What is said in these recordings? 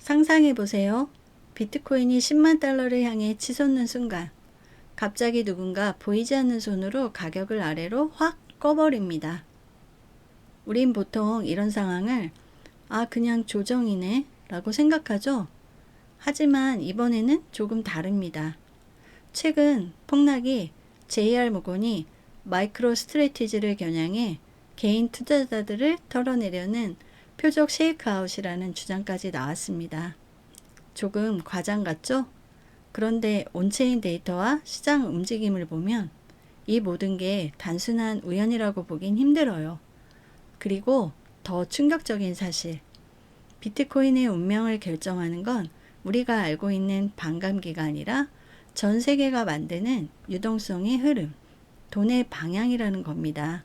상상해 보세요. 비트코인이 10만 달러를 향해 치솟는 순간, 갑자기 누군가 보이지 않는 손으로 가격을 아래로 확 꺼버립니다. 우린 보통 이런 상황을 그냥 조정이네 라고 생각하죠. 하지만 이번에는 조금 다릅니다. 최근 폭락이 JR 모건이 마이크로 스트래티지를 겨냥해 개인 투자자들을 털어내려는 표적 쉐이크아웃이라는 주장까지 나왔습니다. 조금 과장 같죠? 그런데 온체인 데이터와 시장 움직임을 보면 이 모든 게 단순한 우연이라고 보긴 힘들어요. 그리고 더 충격적인 사실, 비트코인의 운명을 결정하는 건 우리가 알고 있는 반감기가 아니라 전 세계가 만드는 유동성의 흐름, 돈의 방향이라는 겁니다.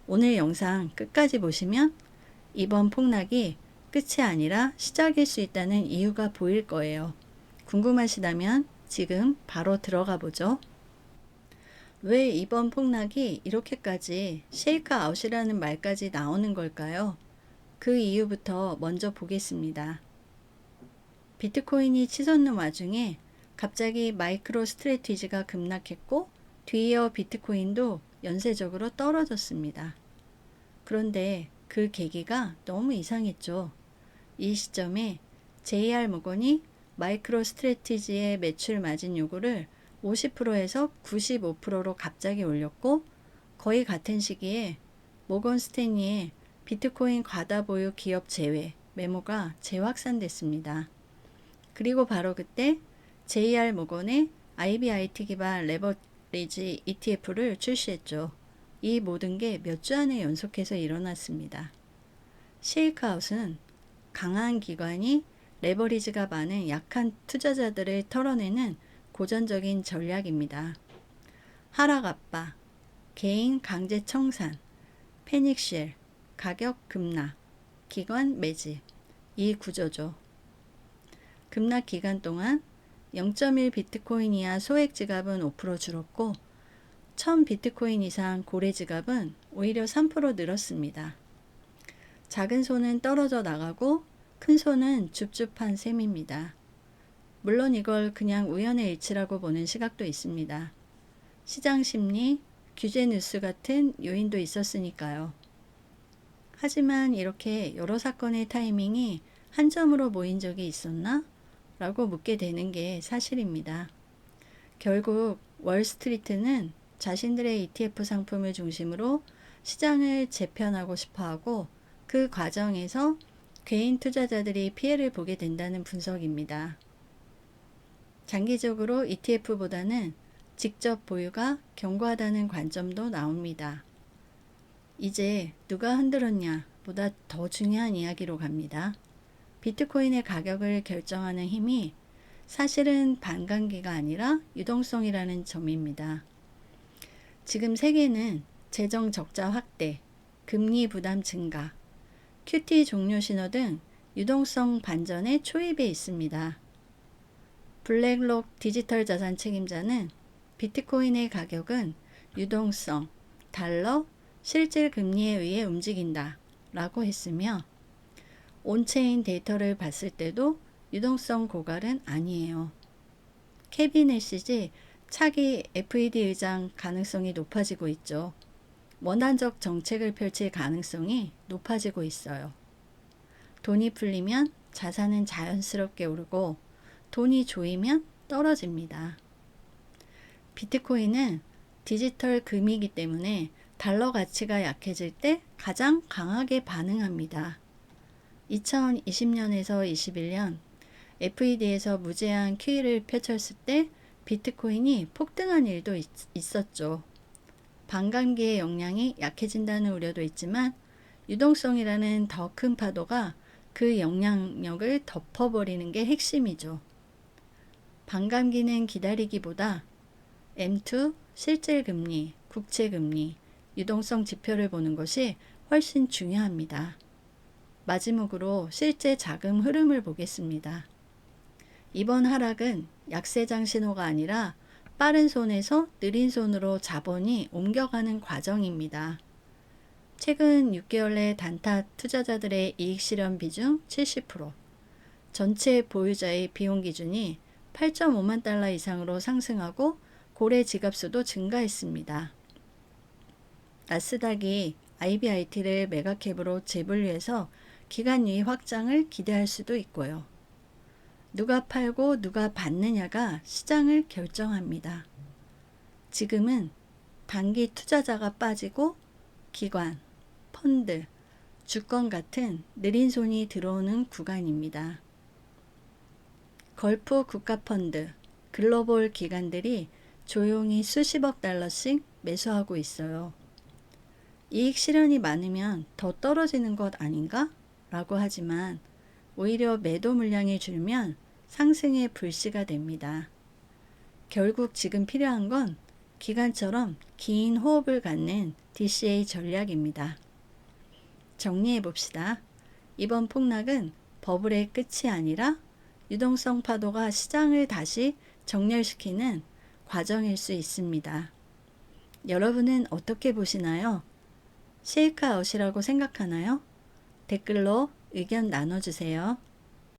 오늘 영상 끝까지 보시면 이번 폭락이 끝이 아니라 시작일 수 있다는 이유가 보일 거예요. 궁금하시다면 지금 바로 들어가 보죠. 왜 이번 폭락이 이렇게까지 쉐이크아웃이라는 말까지 나오는 걸까요? 그 이유부터 먼저 보겠습니다. 비트코인이 치솟는 와중에 갑자기 마이크로 스트래티지가 급락했고 뒤이어 비트코인도 연쇄적으로 떨어졌습니다. 그런데 그 계기가 너무 이상했죠. 이 시점에 JR모건이 마이크로 스트래티지의 매출 마진 요구를 50%에서 95%로 갑자기 올렸고, 거의 같은 시기에 모건 스탠리의 비트코인 과다 보유 기업 제외 메모가 재확산됐습니다. 그리고 바로 그때 JR모건의 IBIT 기반 레버리지 ETF를 출시했죠. 이 모든 게 몇 주 안에 연속해서 일어났습니다. 쉐이크아웃은 강한 기관이 레버리지가 많은 약한 투자자들을 털어내는 고전적인 전략입니다. 하락 압박, 개인 강제 청산, 패닉쉘, 가격 급락, 기관 매집, 이 구조죠. 급락 기간 동안 0.1 비트코인 이하 소액 지갑은 5% 줄었고 1000 비트코인 이상 고래 지갑은 오히려 3% 늘었습니다. 작은 손은 떨어져 나가고 큰 손은 줍줍한 셈입니다. 물론 이걸 그냥 우연의 일치라고 보는 시각도 있습니다. 시장 심리, 규제 뉴스 같은 요인도 있었으니까요. 하지만 이렇게 여러 사건의 타이밍이 한 점으로 모인 적이 있었나? 라고 묻게 되는 게 사실입니다. 결국 월스트리트는 자신들의 ETF 상품을 중심으로 시장을 재편하고 싶어하고 그 과정에서 개인 투자자들이 피해를 보게 된다는 분석입니다. 장기적으로 ETF보다는 직접 보유가 견고하다는 관점도 나옵니다. 이제 누가 흔들었냐 보다 더 중요한 이야기로 갑니다. 비트코인의 가격을 결정하는 힘이 사실은 반감기가 아니라 유동성이라는 점입니다. 지금 세계는 재정 적자 확대, 금리 부담 증가, QT 종료 신호 등 유동성 반전의 초입에 있습니다. 블랙록 디지털 자산 책임자는 비트코인의 가격은 유동성, 달러, 실질 금리에 의해 움직인다 라고 했으며 온체인 데이터를 봤을 때도 유동성 고갈은 아니에요. 케빈 애시지 차기 FED 의장 가능성이 높아지고 있죠. 원한적 정책을 펼칠 가능성이 높아지고 있어요. 돈이 풀리면 자산은 자연스럽게 오르고 돈이 조이면 떨어집니다. 비트코인은 디지털 금이기 때문에 달러 가치가 약해질 때 가장 강하게 반응합니다. 2020년에서 21년 FED에서 무제한 QE를 펼쳤을 때 비트코인이 폭등한 일도 있었죠. 반감기의 영향이 약해진다는 우려도 있지만 유동성이라는 더 큰 파도가 그 영향력을 덮어버리는 게 핵심이죠. 반감기는 기다리기보다 M2, 실질금리, 국채금리, 유동성 지표를 보는 것이 훨씬 중요합니다. 마지막으로 실제 자금 흐름을 보겠습니다. 이번 하락은 약세장 신호가 아니라 빠른 손에서 느린 손으로 자본이 옮겨가는 과정입니다. 최근 6개월 내 단타 투자자들의 이익 실현 비중 70%, 전체 보유자의 비용 기준이 8.5만 달러 이상으로 상승하고 고래 지갑수도 증가했습니다. 나스닥이 IBIT를 메가캡으로 재분류해서 기간 유의 확장을 기대할 수도 있고요. 누가 팔고 누가 받느냐가 시장을 결정합니다. 지금은 단기 투자자가 빠지고 기관, 펀드, 주권 같은 느린 손이 들어오는 구간입니다. 걸프 국가펀드, 글로벌 기관들이 조용히 수십억 달러씩 매수하고 있어요. 이익 실현이 많으면 더 떨어지는 것 아닌가? 라고 하지만 오히려 매도 물량이 줄면 상승의 불씨가 됩니다. 결국 지금 필요한 건 기관처럼 긴 호흡을 갖는 DCA 전략입니다. 정리해 봅시다. 이번 폭락은 버블의 끝이 아니라 유동성 파도가 시장을 다시 정렬시키는 과정일 수 있습니다. 여러분은 어떻게 보시나요? 쉐이크아웃이라고 생각하나요? 댓글로 의견 나눠주세요.